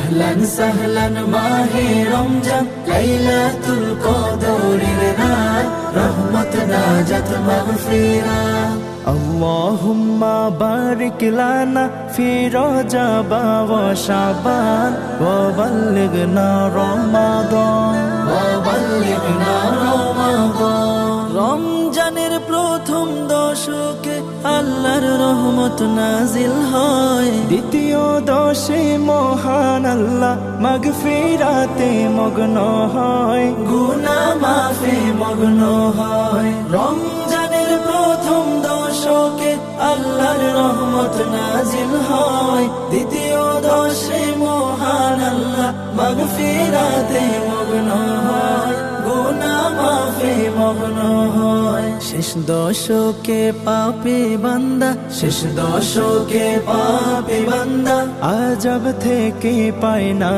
আহলান সাহলান মাহে রমজান, লাইলাতুল কদরের রাত, রহমত নাজাত মাগফিরাত। اللهم بارك لنا في رجب وشعبان وبلغنا رمضان রমজানের প্রথম দশকে আল্লাহর রহমত নাজিল হয়, দ্বিতীয় দশে মহান আল্লাহ মাগফিরাতে মগ্ন হয়, গুনাহ মাফে মগ্ন হয়। রমজানের প্রথম দশকে আল্লাহর রহমত নাজিল হয়, দ্বিতীয় দশে মহান আল্লাহ মাগফিরাতে মগ্ন হয়, গুনাহ মাফে মগ্ন হয়। শেষ দশকে পাপী বান্দা, শেষ দশকে পাপী বান্দা আযাব থেকে পায় না